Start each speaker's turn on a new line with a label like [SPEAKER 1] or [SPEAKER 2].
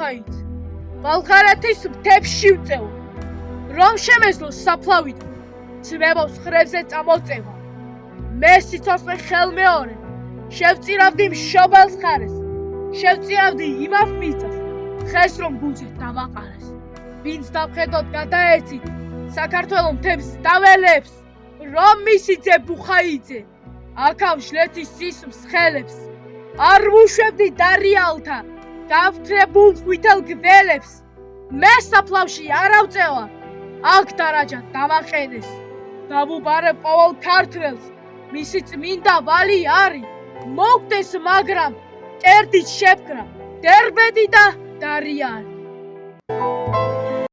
[SPEAKER 1] ბუხაით ბალღარეთის მთებში ვწევა რომ შემეძლოს საფლავიდან ძმებობს ხრებზე წამოწევა მე სიცოცხლე ხელმეორე შევწირავდი მშობელს ხარეს შევწირავდი იმას მიწას ხეს რომ გულზე დავაყარეს ვინც დამხედოთ გადაეცით საქართველოს მთებს დაველებს რომ მისიძე ბუხაიძე აქამ შლეთის სისმს ხელებს არ ვუშვებდი დარიალთა გავთრებულ ხვითელ გველებს მე საფლავში არ ავწევა აქ დარაჯა დამაყენეს დავუბარებ ყოველ ქართველს მისი წმინდა ვალი არის მოგდეს მაგრამ კერდით შევკრა დერბედი და დარიანი